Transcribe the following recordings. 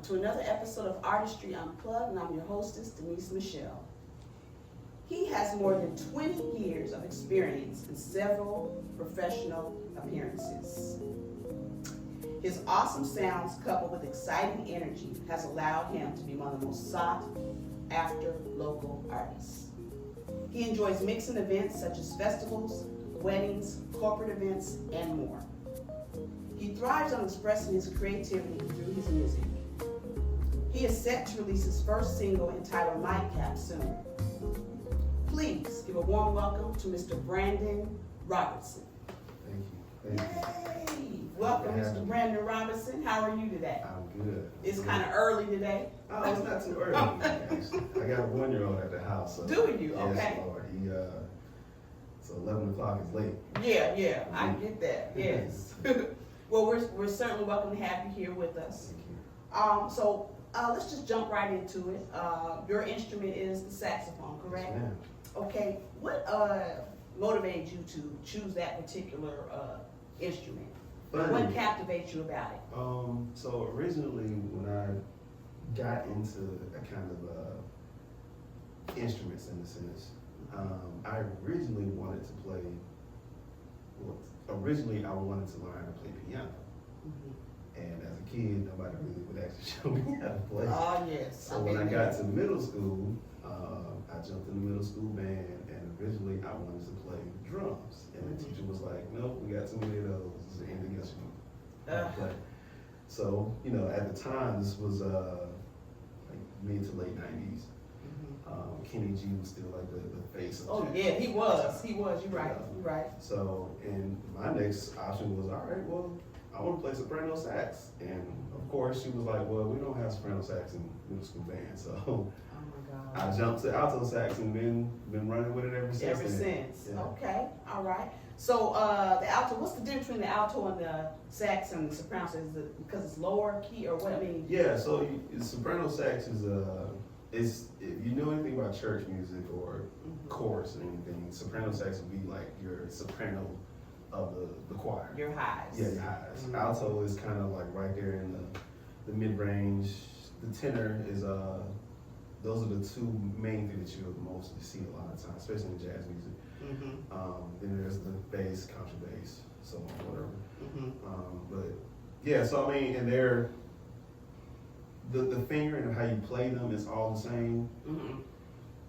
to another episode of Artistry Unplugged, and I'm your hostess, Denise Michelle. He has more than 20 years of experience in several professional appearances. His awesome sounds, coupled with exciting energy, has allowed him to be one of the most sought after local artists. He enjoys mixing events such as festivals, weddings, corporate events, and more. He thrives on expressing his creativity through his music. He is set to release his first single entitled Nightcap soon. Please give a warm welcome to Mr. Brandon Robertson. Thank you. Yay! Welcome, Mr. Brandon Robertson. How are you today? I'm good. It's kind of early today. Oh, it's not too early. Actually. I got a 1-year-old at the house. So Do you? yes, Okay. Lord. So 11 o'clock is late. Yeah, I get that. Yes. Well, we're certainly welcome to have you here with us. Thank you. So let's just jump right into it. Your instrument is the saxophone, correct? Yes, ma'am. Okay. What motivated you to choose that particular instrument? Funny. What captivates you about it? So originally, when I got into a kind of instruments in a sense, I originally wanted to play. Well, originally I wanted to learn how to play piano. Mm-hmm. And as a kid, nobody really would actually show me how to play. Oh, yes. So when I got to middle school, I jumped in the middle school band, and originally I wanted to play drums. And the teacher was like, nope, we got too many of those. Is there anything else you want to play? So, at the time, this was like mid to late 90s. Kenny G was still like the face of jazz. Yeah, he was. You're right. You're right. So, and my next option was, all right, well, I want to play soprano sax. And of course, she was like, well, we don't have soprano sax in middle school band. So Oh my God. I jumped to alto sax and been running with it ever since. Ever since. Yeah. Okay. All right. So the alto, what's the difference between the alto and the sax and the soprano? Is it because it's lower key or what? I mean. Yeah. So soprano sax is if you know anything about church music or chorus or anything, soprano sax would be like your soprano of the choir. Your highs. Yeah, your highs. Alto is kind of like right there in the mid range. The tenor is those are the two main things that you'll mostly see a lot of times, especially in jazz music. Then there's the bass, contrabass, so on, whatever. But yeah, so I mean, and they're the fingering and how you play them is all the same.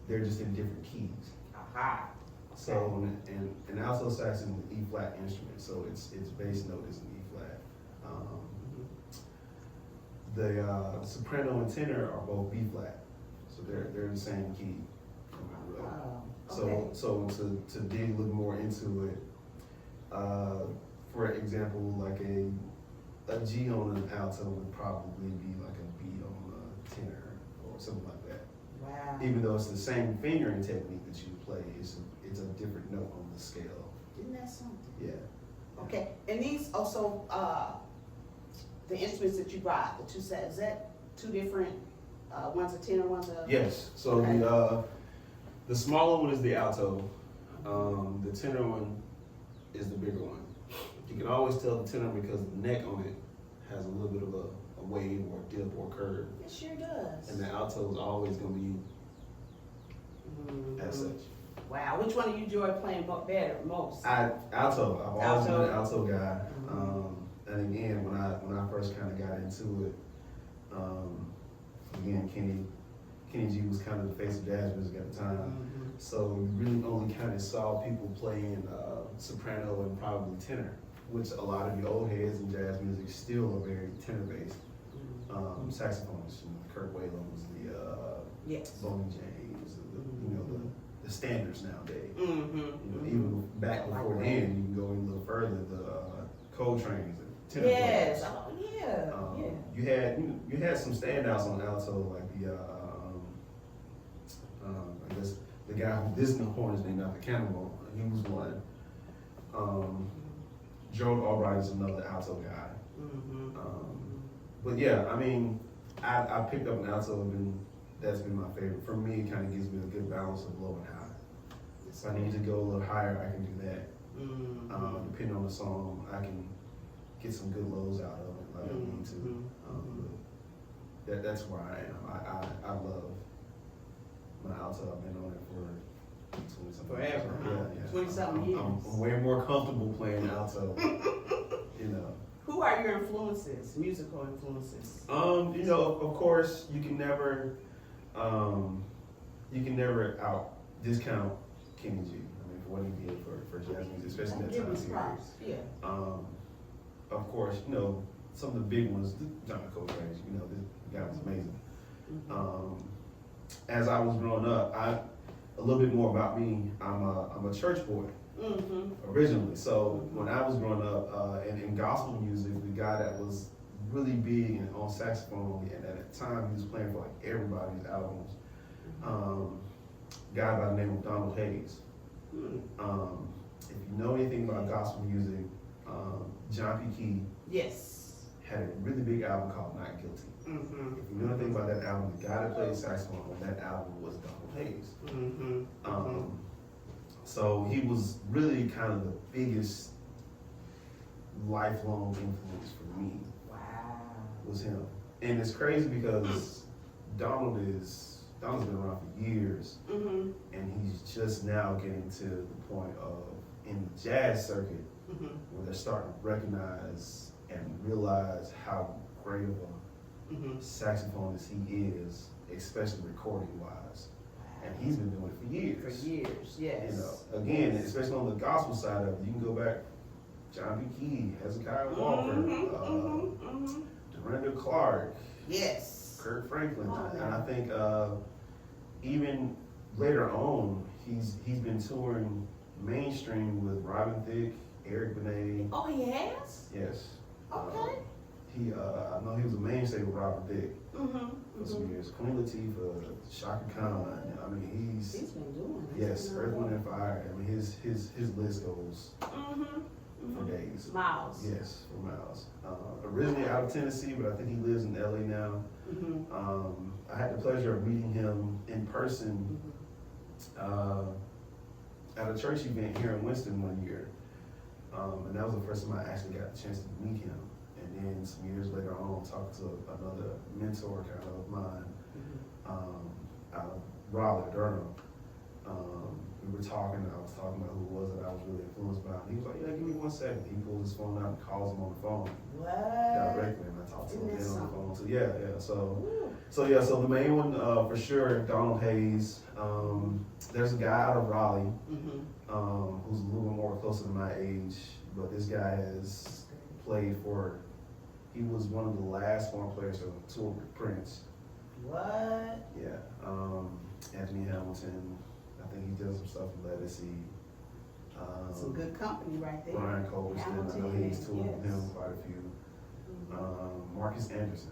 They're just in different keys. Aha. So and alto sax is an E flat instrument, so its bass note is an E flat. The soprano and tenor are both B flat, so they're in the same key. Okay. So to dig a little more into it, for example, like a G on an alto would probably be like a B on a tenor or something like that. Wow. Even though it's the same fingering technique that you play, it's a different note on the scale. Isn't that something? Yeah. Okay. And these also the instruments that you brought, the two sets, is that two different? One's a tenor, one's a. Yes. So Okay. The smaller one is the alto. The tenor one is the bigger one. You can always tell the tenor because the neck on it has a little bit of a wave or dip or curve. It sure does. And the alto is always going to be as such. Wow. Which one do you enjoy playing better, most? Alto. I've always been an alto guy. And again, when I first kind of got into it, again, Kenny G was kind of the face of jazz music at the time. So you really only kind of saw people playing soprano and probably tenor, which a lot of the old heads in jazz music still are very tenor based. Saxophonists, Kurt Whalum's, Yes. Boney James, the standards nowadays. Even back before then, you can go a little further. The Coltrane's, the tenor Yes. players. Oh, yeah. You had some standouts on alto, like I guess the guy who Disney horn is named after Cannonball. He was one. Gerald Albright is another alto guy. But yeah, I mean, I picked up an alto and that's been my favorite. For me, it kind of gives me a good balance of low and high. If I need to go a little higher, I can do that. Depending on the song, I can get some good lows out of it if I need to. that's where I am. I love my alto. I've been on it for 20-something Forever, huh? Yeah. 20-something years. I'm way more comfortable playing alto. You know. Who are your influences, musical influences? You know, of course, you can never out discount Kenny G. I mean, for what he did for jazz music, especially that Give time me some props. period. Yeah. Of course, you know, some of the big ones, John Coltrane, you know, this guy was amazing. As I was growing up, a little bit more about me, I'm a church boy. Originally. So when I was growing up in gospel music, the guy that was really big and on saxophone, and at the time he was playing for like everybody's albums, guy by the name of Donald Hayes. If you know anything about gospel music, John P. Key Yes. had a really big album called Not Guilty. If you know anything about that album, the guy that played saxophone on that album was Donald Hayes. So he was really kind of the biggest lifelong influence for me. Wow. Was him. And it's crazy because Donald's been around for years, and he's just now getting to the point of, in the jazz circuit, where they're starting to recognize and realize how great of a saxophonist he is, especially recording wise. And he's been doing it for years. For years, yes. You know, again, especially on the gospel side of it, you can go back, John B. Key, Hezekiah Walker, Dorinda Clark, Yes. Kirk Franklin, Oh, and I think even later on, he's been touring mainstream with Robin Thicke, Eric Benet. Oh, he has? Yes. Okay. I know he was a mainstay with Robin Thicke for some years. Queen Latifah, Shaka Khan. I mean, He's been doing it. yes, Earth, Wind and Fire. I mean, his list goes for days. Miles. Yes, for miles. Originally out of Tennessee, but I think he lives in LA now. I had the pleasure of meeting him in person at a church event here in Winston one year. And that was the first time I actually got the chance to meet him. And then some years later on, talked to another mentor kind of mine out of Raleigh, Durham. We were talking, I was talking about who it was that I was really influenced by. And he was like, yeah, give me 1 second. He pulls his phone out and calls him on the phone. What? Directly, and I talked to him then on the phone. So so the main one for sure, Donald Hayes. There's a guy out of Raleigh who's a little more closer to my age, but this guy has played for, he was one of the last foreign players to tour with Prince. What? Yeah. Anthony Hamilton, I think he does some stuff with Legacy. Some good company right there. Brian Culbertson, I know he's toured with yes. him quite a few. Marcus Anderson.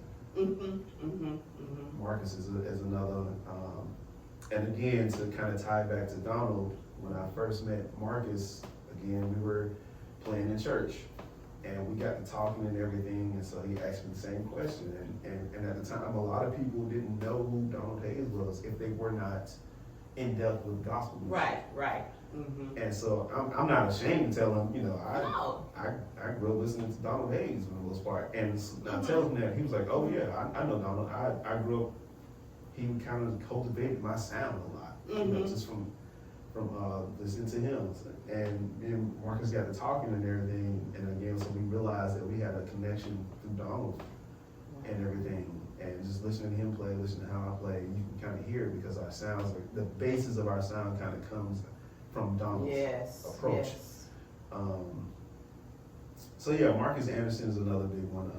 Marcus is another, and again, to kind of tie back to Donald, when I first met Marcus, again, we were playing in church, and we got to talking and everything, and so he asked me the same question, and at the time, a lot of people didn't know who Donald Hayes was if they were not in depth with gospel music. Right. And so I'm not ashamed to tell him, you know, I grew up listening to Donald Hayes for the most part. And I tell him that, he was like, oh yeah, I know Donald. I grew up, he kind of cultivated my sound a lot, you know, just from listening to him. And me and Marcus got to talking and everything, and again, so we realized that we had a connection through Donald and everything. And just listening to him play, listening to how I play, you can kind of hear it because our sounds, like, the basis of our sound kind of comes from Donald's approach. Yes. So yeah, Marcus Anderson is another big one.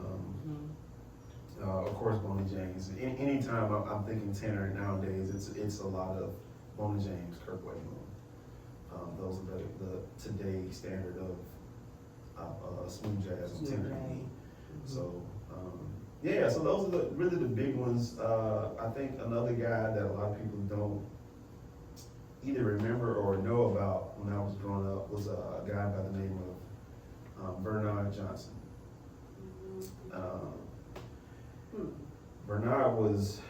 Of course, Bonnie James. Anytime I'm thinking tenor nowadays, it's a lot of Bonnie James, Kirk Wayne. Those are the today standard of smooth jazz and tenor. So yeah, so those are really the big ones. I think another guy that a lot of people don't either remember or know about when I was growing up was a guy by the name of Bernard Johnson. Bernard was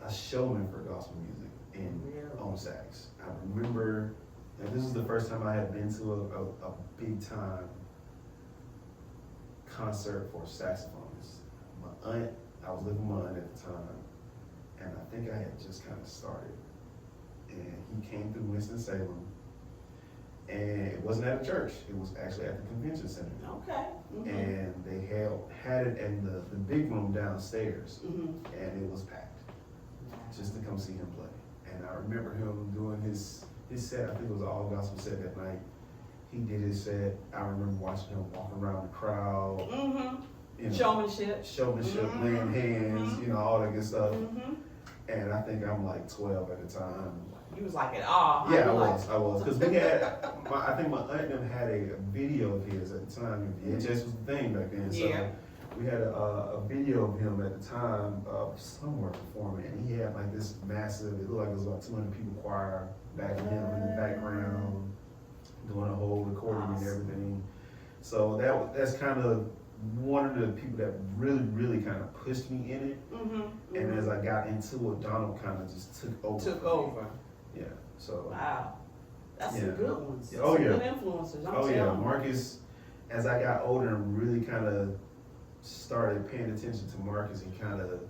a showman for gospel music and on sax. I remember, and this is the first time I had been to a big time concert for saxophonists. My aunt, I was living with my aunt at the time, and I think I had just kind of started. And he came through Winston-Salem, and it wasn't at a church. It was actually at the convention center. Okay. Mm-hmm. And they had it in the big room downstairs, and it was packed just to come see him play. And I remember him doing his set. I think it was an all gospel set that night. He did his set. I remember watching him walk around the crowd. Mm-hmm. You know, Showmanship, laying hands, you know, all that good stuff. Mm-hmm. And I think I'm like 12 at the time. You was like, "Oh, yeah, I was, because we had, I think my aunt and them had a video of his at the time. VHS was the thing back then, so Yeah. we had a video of him at the time of somewhere performing, and he had like this massive, it looked like it was about 200 people choir back him in the background, doing a whole recording and everything. So that's kind of one of the people that really kind of pushed me in it. And as I got into it, Donald kind of just took over. Yeah. So. Wow. That's some good ones. Yeah. Oh, some yeah. good influencers. Oh yeah. Marcus, as I got older and really kind of started paying attention to Marcus, he kind of,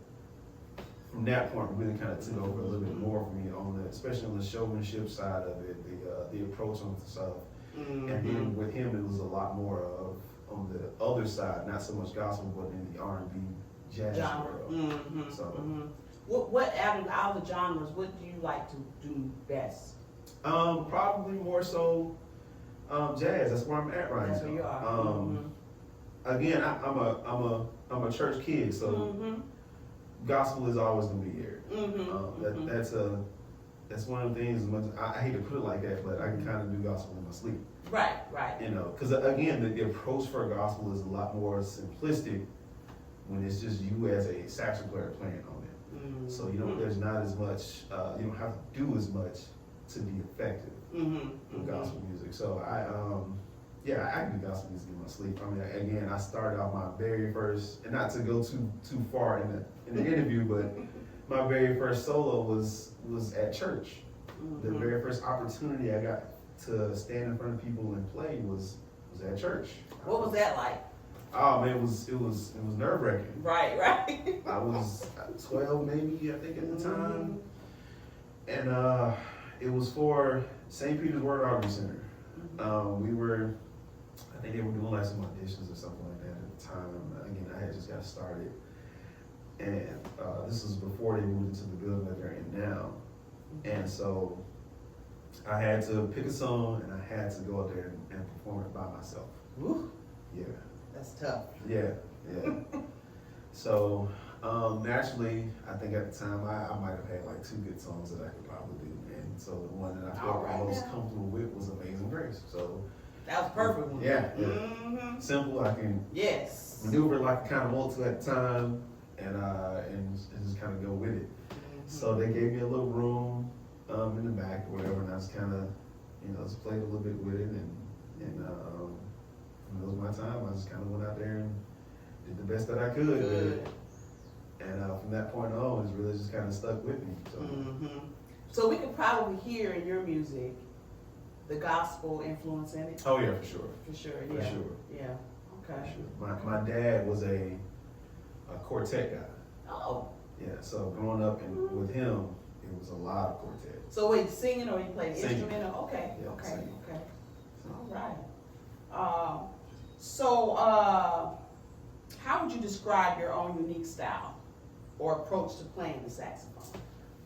from that point, really kind of took over a little bit more for me on the, especially on the showmanship side of it, the approach on the stuff. And then with him, it was a lot more of on the other side, not so much gospel, but in the R&B jazz world. So, what out of all the genres, what do you like to do best? Probably more so jazz. That's where I'm at right now. That's where you are. Again, I'm a church kid, so gospel is always gonna be here. That's one of the things. I hate to put it like that, but I can kind of do gospel in my sleep. Right. You know, because again, the approach for gospel is a lot more simplistic when it's just you as a saxophone player playing on it. So you know, there's not as much. You don't have to do as much to be effective with gospel music. So I can do gospel music in my sleep. I mean, again, I started out my very first, and not to go too far in the interview, but my very first solo was at church. The very first opportunity I got to stand in front of people and play was at church. What was that like? Oh man, it was nerve-wracking. Right. I was 12 maybe, I think, at the time. And it was for St. Peter's Word Army Center. I think they were doing like some auditions or something like that at the time. Again, I had just got started. And this was before they moved into the building that they're in now. And so I had to pick a song and I had to go out there and perform it by myself. Woo. Yeah. That's tough. Yeah. So naturally, I think at the time I might have had like 2 good songs that I could probably do. And so the one that I felt most comfortable with was Amazing Grace. So that was a perfect one. Yeah. Simple. I can maneuver like I kind of want to at the time, and just kind of go with it. So they gave me a little room in the back or whatever, and I just kind of, just played a little bit with it, and it was my time. I just kind of went out there and did the best that I could with it. And from that point on, it's really just kind of stuck with me. So. So we could probably hear in your music the gospel influence in it. Oh yeah, for sure. Yeah. For sure. Yeah. Okay. For sure. My dad was a quartet guy. Oh. Yeah. So growing up with him, it was a lot of quartet. So wait, singing or he played Singing. instrumental? Okay. Yeah, Okay. singing. Okay. All right. So how would you describe your own unique style or approach to playing the saxophone?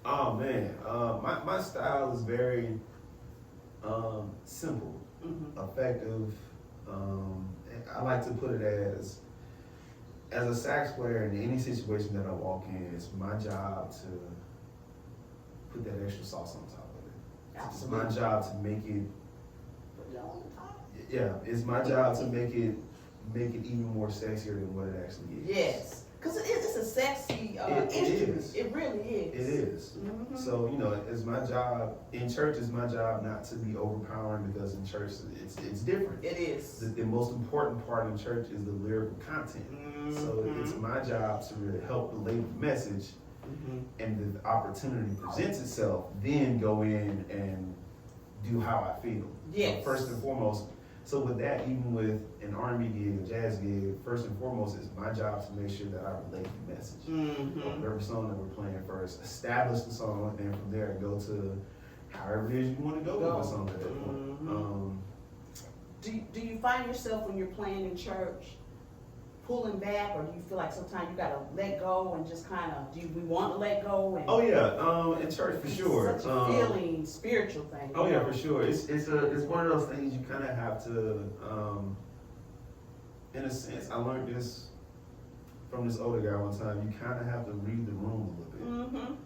Oh man, my style is very simple, effective. I like to put it as a sax player in any situation that I walk in, it's my job to put that extra sauce on top of it. Absolutely. It's my job to make it. Put it on the top. Yeah, it's my job to make it even more sexier than what it actually is. Yes, because it's a sexy It instrument. is. It really is. It is. So, it's my job, in church, it's my job not to be overpowering, because in church, it's different. It is. The most important part in church is the lyrical content. So it's my job to really help relay the message, and the opportunity presents itself, then go in and do how I feel. Yes. So first and foremost, So with that, even with an R&B gig, a jazz gig, first and foremost, it's my job to make sure that I relate the message. Whatever song that we're playing first, establish the song, and from there go to however it is you want to go with the song at that point. Do you find yourself when you're playing in church pulling back, or do you feel like sometimes you gotta let go and just kind of, do we want to let go? And Oh yeah, in church for sure. It's such a feeling, spiritual thing. Oh yeah, for sure. It's one of those things you kind of have to, in a sense, I learned this from this older guy one time. You kind of have to read the room a little bit.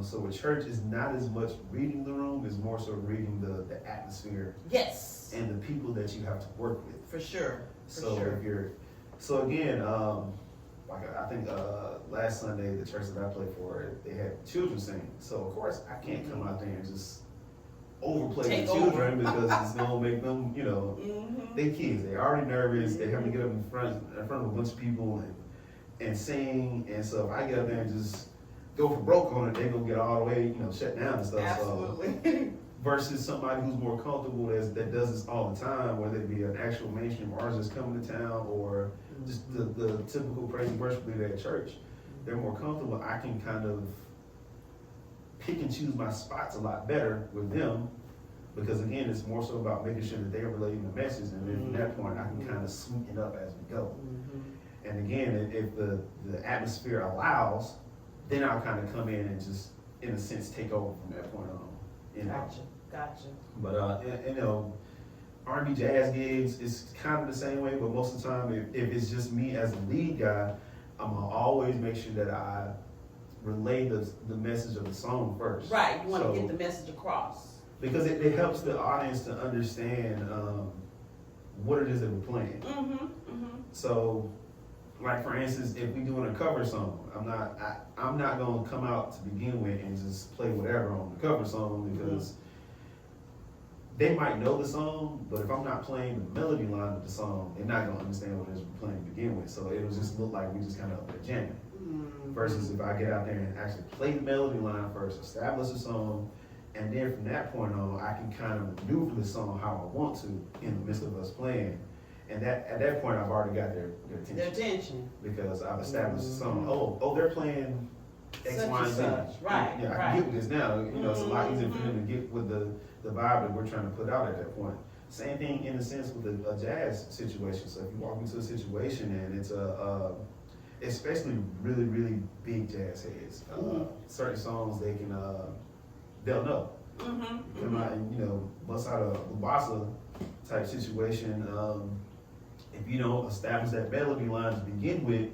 So with church, it's not as much reading the room; it's more so reading the atmosphere. Yes. And the people that you have to work with. For sure. If you're, so again, like I think last Sunday, the church that I played for, they had children sing. So of course, I can't come out there and just overplay the children because it's gonna make them, they kids. They're already nervous. They have to get up in front of a bunch of people and sing. And so if I get up there and just go for broke on it, they gonna get all the way, shut down and stuff. Absolutely. So, versus somebody who's more comfortable that does this all the time, whether it be an actual mainstream artist coming to town or just the typical praise and worship leader at church, they're more comfortable. I can kind of pick and choose my spots a lot better with them because again, it's more so about making sure that they're relating the message, and then from that point, I can kind of sweeten it up as we go. And again, if the atmosphere allows, then I'll kind of come in and just, in a sense, take over from that point on. Gotcha. But R&B jazz gigs, it's kind of the same way, but most of the time, if it's just me as a lead guy, I'm gonna always make sure that I relay the message of the song first. Right, you want to get the message across. Because it helps the audience to understand what it is that we're playing. So, like for instance, if we're doing a cover song, I'm not gonna come out to begin with and just play whatever on the cover song because they might know the song, but if I'm not playing the melody line of the song, they're not gonna understand what it is we're playing to begin with. So it'll just look like we just kind of up there jamming. Versus if I get out there and actually play the melody line first, establish the song, and then from that point on, I can kind of maneuver the song how I want to in the midst of us playing. And at that point, I've already got their attention. Their attention. Because I've established the song. Oh, they're playing X, Y, and Z. Right, yeah, I can get with this now. It's a lot easier for them to get with the vibe that we're trying to put out at that point. Same thing in a sense with a jazz situation. So if you walk into a situation and it's especially really, really big jazz heads, certain songs they'll know. Come out and, bust out a bossa type situation. If you don't establish that melody line to begin with,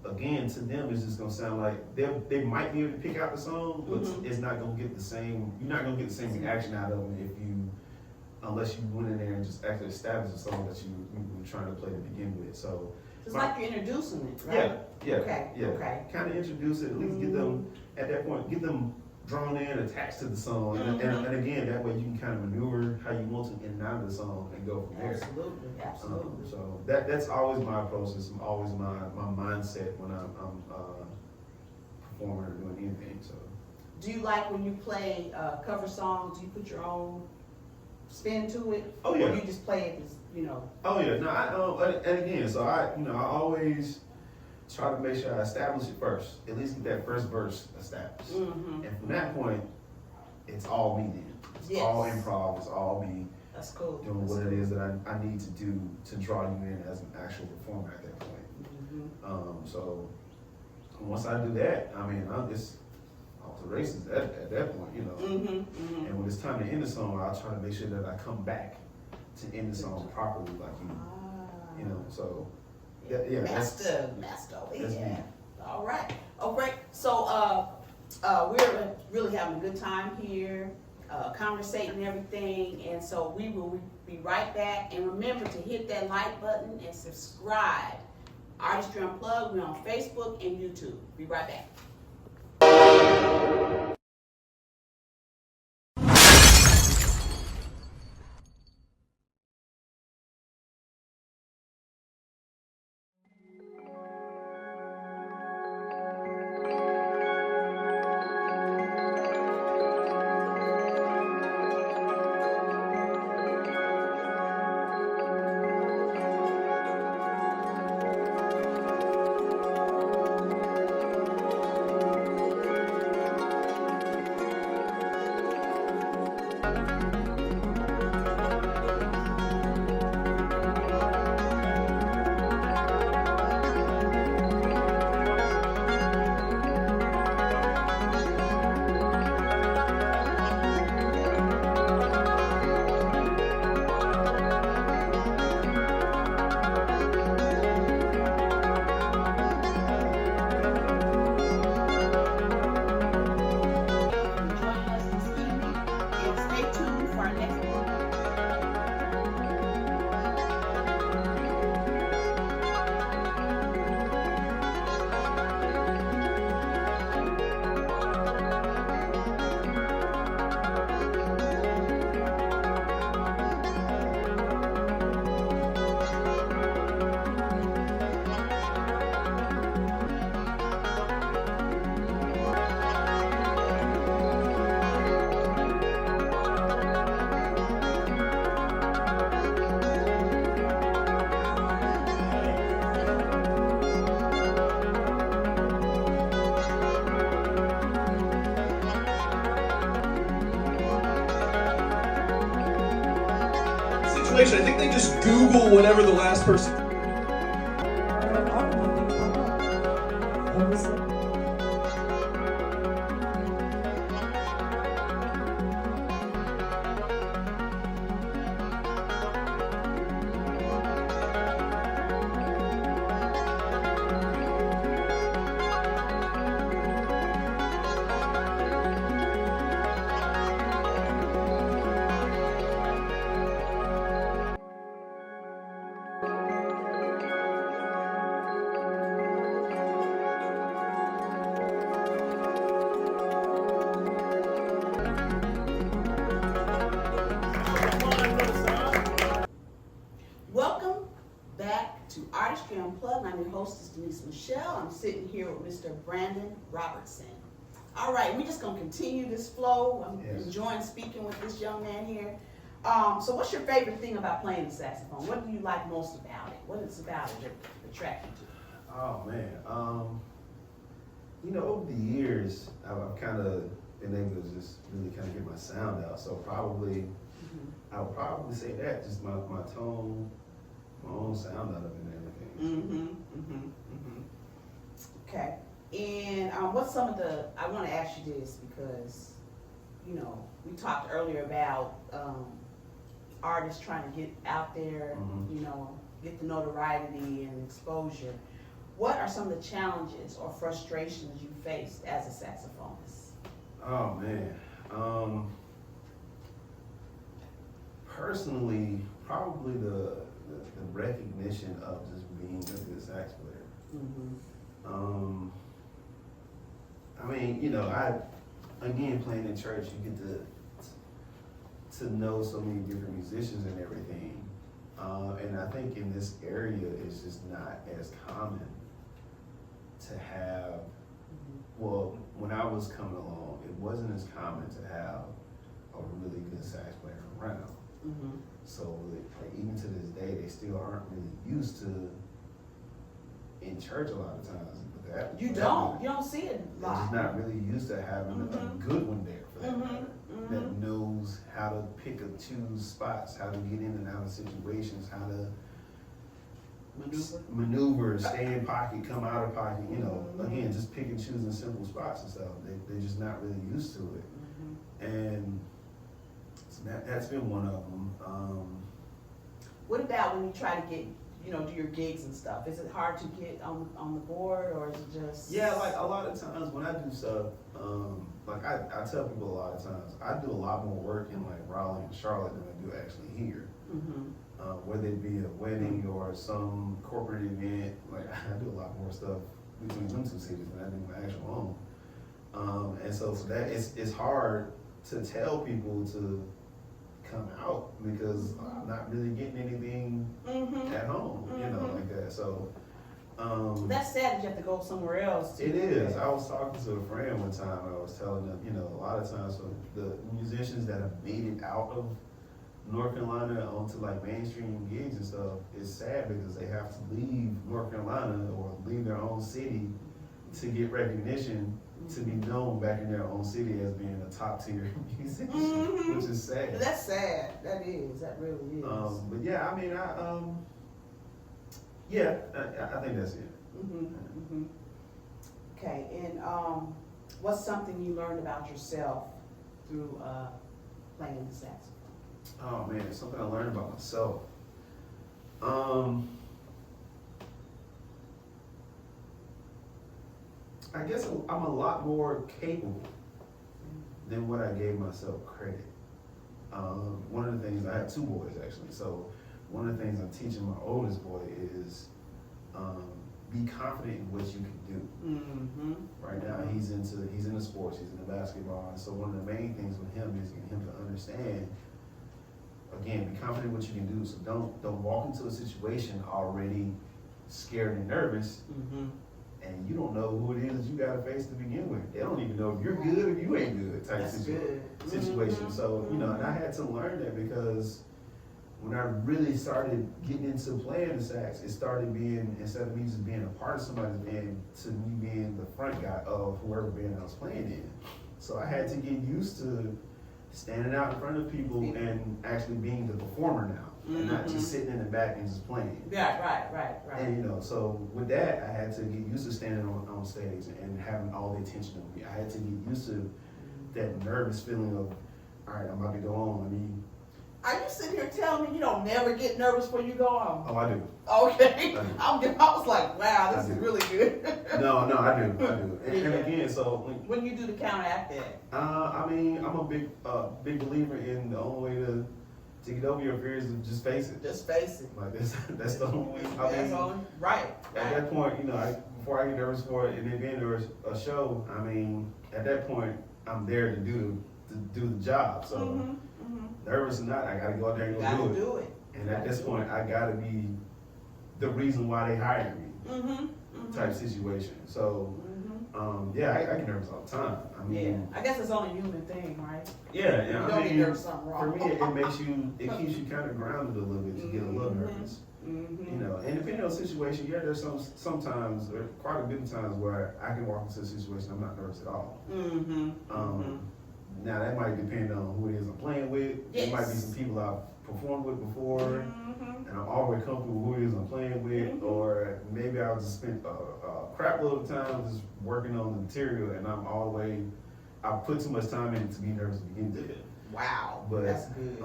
again, to them, it's just gonna sound like they might be able to pick out the song, but it's not gonna get the same. You're not gonna get the same reaction out of them unless you went in there and just actually established the song that you were trying to play to begin with. So it's like you're introducing it, right? Yeah. Okay. Kind of introduce it, at least get them at that point, get them drawn in, attached to the song, and again, that way you can kind of maneuver how you want to in and out of the song and go from there. Absolutely. So that's always my approach. It's always my mindset when I'm performing or doing anything. So, do you like when you play cover songs? Do you put your own spin to it? Oh yeah. Or you just play it as Oh yeah. No, and again, so I always try to make sure I establish it first. At least get that first verse established. And from that point, it's all me then. It's all improv. It's all me. That's cool. Doing what it is that I need to do to draw you in as an actual performer at that point. So once I do that, I'm just off the races at that point, And when it's time to end the song, I'll try to make sure that I come back to end the song properly, like So. Yeah, master. Yeah. All right. So we're really having a good time here, conversating and everything, and so we will be right back. And remember to hit that like button and subscribe. Artistry Unplugged. We're on Facebook and YouTube. Be right back. information. I think they just Google whatever the last person. Welcome back to Artistry Unplugged. I'm your hostess, Denise Michelle. I'm sitting here with Mr. Brandon Robertson. All right, we're just going to continue this flow. I'm enjoying speaking with this young man here. So what's your favorite thing about playing the saxophone? What do you like most about it? What is about it that attracts you to it? Oh man, you know, over the years, I've kind of been able to just really kind of get my sound out. So probably, I would probably say that, just my tone, my own sound out of it and everything. Okay. And what's some of the, I want to ask you this because, you know, we talked earlier about artists trying to get out there, you know, get the notoriety and exposure. What are some of the challenges or frustrations you faced as a saxophonist? Oh man, personally, probably the recognition of just being a good sax player. I mean, you know, again, playing in church, you get to know so many different musicians and everything. And I think in this area, it's just not as common to have, well, when I was coming along, it wasn't as common to have a really good sax player around. So like, even to this day, they still aren't really used to, in church a lot of times. You don't see it a they're lot. just not really used to having a good one there for that matter, that knows how to pick and choose spots, how to get in and out of situations, how to maneuver, stay in pocket, come out of pocket, you know, again, just pick and choosing simple spots and stuff. They're just not really used to it. And so that's been one of them. What about when you try to get, you know, do your gigs and stuff? Is it hard to get on the board, or is it just? Yeah, like a lot of times when I do stuff, like I tell people a lot of times, I do a lot more work in like Raleigh and Charlotte than I do actually here. Whether it be a wedding or some corporate event, like I do a lot more stuff between them two cities than I do my actual own. And so for that, it's hard to tell people to come out because I'm not really getting anything at home, you know, like that. So that's sad that you have to go somewhere else. It is. I was talking to a friend one time and I was telling them, you know, a lot of times for the musicians that have made it out of North Carolina onto like mainstream gigs and stuff, it's sad because they have to leave North Carolina or leave their own city to get recognition, to be known back in their own city as being a top tier musician, which is sad. That's sad. That is. That really is. But yeah, I mean, I think that's it. Okay, and what's something you learned about yourself through playing the saxophone? Oh man, something I learned about myself. I guess I'm a lot more capable than what I gave myself credit. One of the things, I have two boys actually, so one of the things I'm teaching my oldest boy is be confident in what you can do. Right now he's into sports, he's into basketball, and so one of the main things with him is getting him to understand, again, be confident in what you can do. So don't walk into a situation already scared and nervous, and you don't know who it is that you got to face to begin with. They don't even know if you're good or you ain't good type situation. So, you know, and I had to learn that because when I really started getting into playing the sax, it started being, instead of me just being a part of somebody's band, to me being the front guy of whoever band I was playing in. So I had to get used to standing out in front of people and actually being the performer now. and not just sitting in the back and just playing. Yeah, right. And so with that, I had to get used to standing on stage and having all the attention on me. I had to get used to that nervous feeling of, all right, I'm about to go on. Are you sitting here telling me you don't never get nervous when you go on? Oh, I do. Okay. I do. I was like, wow, this is really good. No, I do. And again, so when you do the counteract that? I'm a big believer in the only way to get over your fears is just face it. Just face it. Like that's the only way. Right. At that point, before I get nervous for an event or a show, at that point, I'm there to do the job. So nervous or not, I gotta go out there and go do it. And at this point, I gotta be the reason why they hired me. Type situation. So I get nervous all the time. I guess it's only a human thing, right? Yeah, you don't get nervous something wrong. For me, it keeps you kind of grounded a little bit to get a little nervous. And depending on the situation, there's sometimes, or quite a bit of times where I can walk into a situation I'm not nervous at all. Now that might depend on who it is I'm playing with. Yes. There might be some people I've performed with before, and I'm already comfortable with who it is I'm playing with, or maybe I've just spent a crap load of time just working on the material, and I put too much time in it to be nervous to begin with. Wow, But that's good.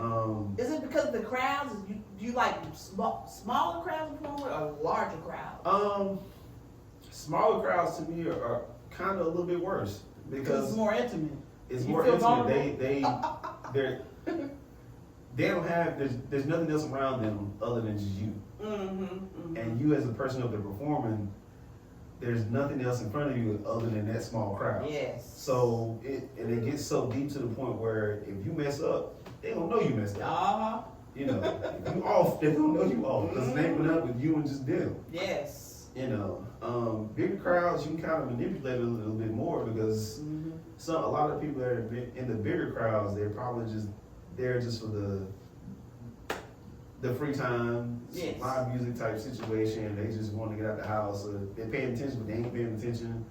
Is it because of the crowds? Do you like smaller crowds perform with or larger crowds? Smaller crowds to me are kind of a little bit worse because it's more intimate. It's You more feel intimate. vulnerable? They don't have. There's nothing else around them other than just you. And you as a person up there performing, there's nothing else in front of you other than that small crowd. Yes. So it gets so deep to the point where if you mess up, they don't know you messed up. If you off, they don't know you off because it ain't been up with you and just them. Yes. Bigger crowds you can kind of manipulate a little bit more because a lot of people that are in the bigger crowds, they're probably just there just for the free time, live music type situation. They just want to get out the house. Or they're paying attention, but they ain't paying attention.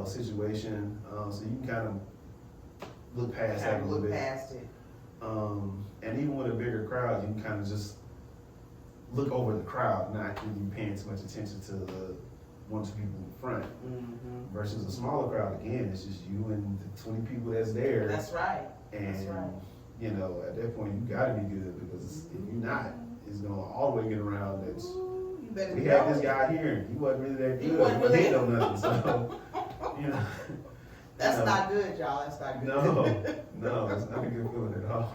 Situation. So you can kind of look past that a little bit. And even with a bigger crowd, you can kind of just look over the crowd, not really paying too much attention to the one or two people in front. Versus a smaller crowd, again, it's just you and the 20 people that's there. That's right. And at that point, you gotta be good because if you're not, it's gonna always get around that. We had this guy here, and he wasn't really that good. He wasn't hit on nothing. So, That's not good, y'all. That's not good. No, it's not a good feeling at all.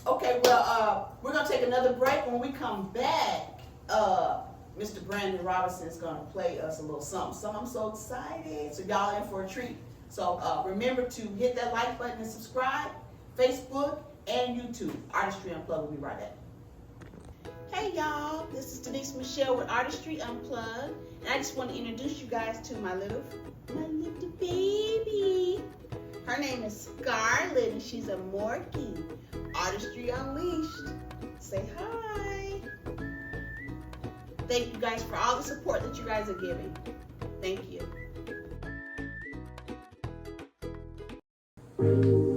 Okay, well, we're gonna take another break. When we come back, Mr. Brandon Robertson is gonna play us a little something. So I'm so excited. So y'all in for a treat. So remember to hit that like button and subscribe. Facebook and YouTube. Artistry Unplugged. We'll be right back. Hey y'all, this is Denise Michelle with Artistry Unplugged, and I just want to introduce you guys to my little baby. Her name is Scarlett, and she's a Morkie. Artistry Unleashed. Say hi. Thank you guys for all the support that you guys are giving. Thank you. Thank you.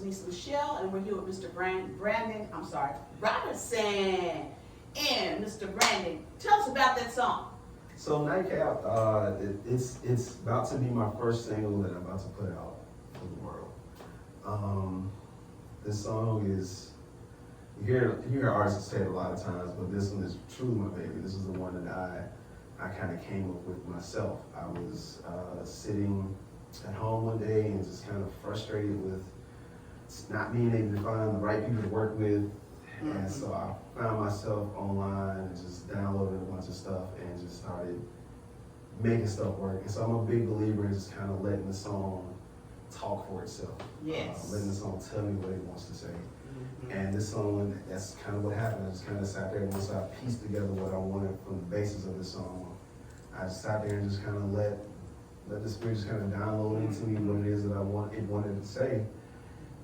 Denise Michelle, and we're here with Mr. Robertson. And Mr. Brandon, tell us about that song. So Nightcap, it's about to be my first single that I'm about to put out for the world. This song is, you hear artists say it a lot of times, but this one is truly my baby. This is the one that I kind of came up with myself. I was sitting at home one day and just kind of frustrated with not being able to find the right people to work with. And so I found myself online and just downloaded a bunch of stuff and just started making stuff work. And so I'm a big believer in just kind of letting the song talk for itself. Yes. Letting the song tell me what it wants to say. And this song, that's kind of what happened. I just kind of sat there and once I pieced together what I wanted from the basis of the song, I just sat there and just kind of let the spirit just kind of download into me what it is that it wanted to say.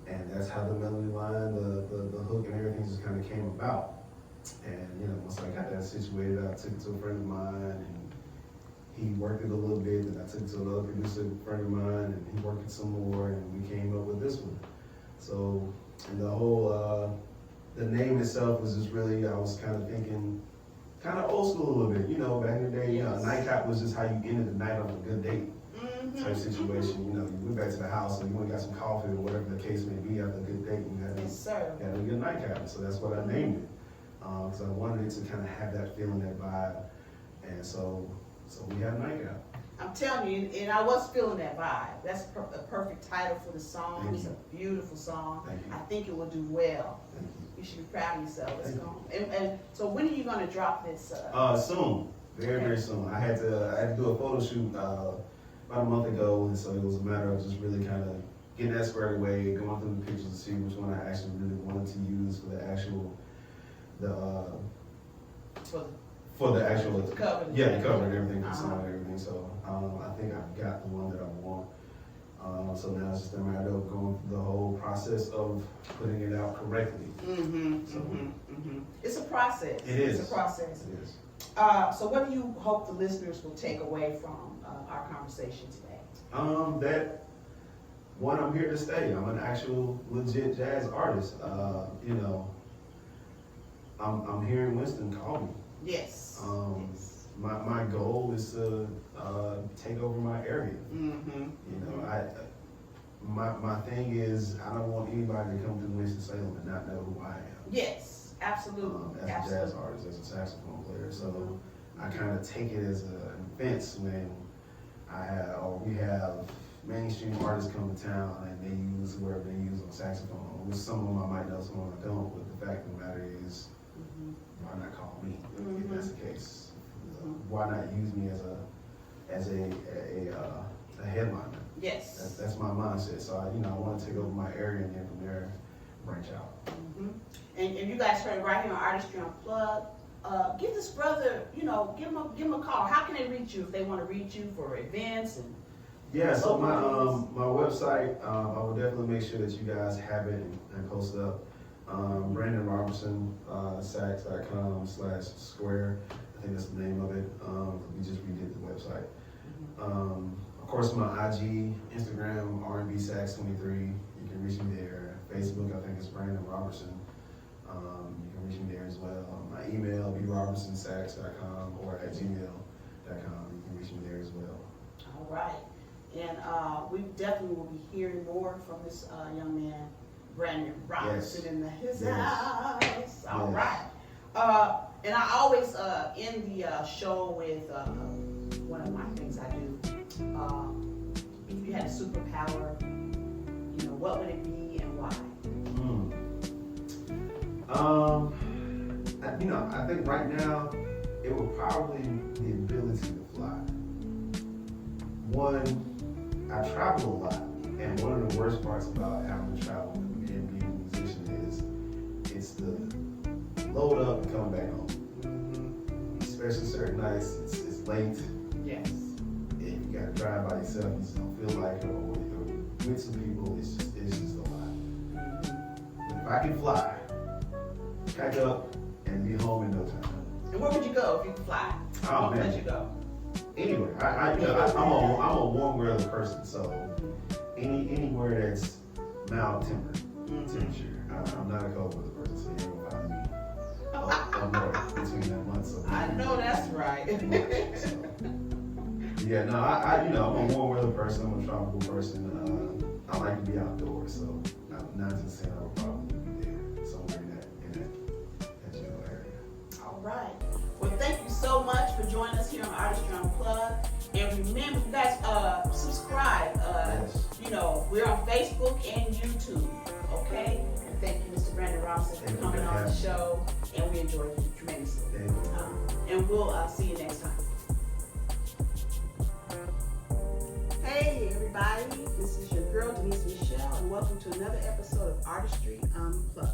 And that's how the melody line, the hook and everything just kind of came about. And once I got that situated, I took it to a friend of mine and he worked it a little bit, and I took it to another producer friend of mine and he worked it some more and we came up with this one. So, and the whole, the name itself was just really, I was kind of thinking, kind of old school a little bit, back in the day, nightcap was just how you ended the night on a good date. Type situation, you went back to the house and you went and got some coffee or whatever the case may be after a good date and had a good nightcap. So that's what I named it. Because I wanted it to kind of have that feeling, that vibe. And so we have nightcap. I'm telling you, and I was feeling that vibe. That's a perfect title for the song. Thank It's you. a beautiful song. Thank you. I think it will do well. Thank you. You should be proud of yourself. Let's Thank go. And so when are you going to drop this? Soon. Very soon. I had to do a photo shoot about a month ago, and so it was a matter of just really kind of getting that squared away, going through the pictures to see which one I actually really wanted to use for the actual, cover. Yeah, the cover and everything, the song and everything. So I think I've got the one that I want. So now it's just a matter of going through the whole process of putting it out correctly. It's a process. It is. It's a process. It is. So what do you hope the listeners will take away from our conversation today? That one, I'm here to stay. I'm an actual legit jazz artist. I'm here in Winston. Call me. Yes. Yes. My goal is to take over my area. My thing is I don't want anybody to come to Winston-Salem and not know who I am. Yes, absolutely. As a jazz artist, as a saxophone player, so I kind of take it as an offense when we have mainstream artists come to town and they use wherever they use on saxophone. Which some of them I might know, some of them I don't. But the fact of the matter is, why not call me if that's the case? Why not use me as a headliner? Yes. That's my mindset. So I want to take over my area and then from there branch out. And you guys heard it right here on Artistry Unplugged. Give this brother, give him a call. How can they reach you if they want to reach you for events and? Yeah, so my website, I will definitely make sure that you guys have it and post it up. Brandon Robertson, sax.com/square. I think that's the name of it. We just redid the website. Of course, my IG, Instagram, R&B Sax 23. You can reach me there. Facebook, I think it's Brandon Robertson. You can reach me there as well. My email, brobertsonsax.com or @gmail.com. You can reach me there as well. All right. And we definitely will be hearing more from this young man, Brandon Robertson, in his house. All right. And I always end the show with one of my things I do. If you had a superpower, what would it be and why? I think right now it would probably be the ability to fly. One, I travel a lot, and one of the worst parts about having to travel and being a musician is it's the load up and come back home. Especially certain nights, it's late. Yes. And you gotta drive by yourself, you just don't feel like it, or with some people, it's just a lot. But if I can fly, pack up, and be home in no time. And where would you go if you could fly? Oh, Where man. would you go? Anywhere. I'm a warm weather person, so anywhere that's mild tempered. temperature. I'm not a cold weather person, so you don't find me up north between that month. So I know that's right. March, so. Yeah, no, I I'm a warm weather person. I'm a tropical person. I like to be outdoors, so 9 to 10 I would probably be there somewhere in that general area. All right. Well, thank you so much for joining us here on Artistry Unplugged. And remember, you guys, subscribe. Yes. We're on Facebook and YouTube. Okay. And thank you, Mr. Brandon Robertson, for coming on the show. And we enjoyed you tremendously. And we'll see you next time. Hey everybody, this is your girl Denise Michelle, and welcome to another episode of Artistry Unplugged.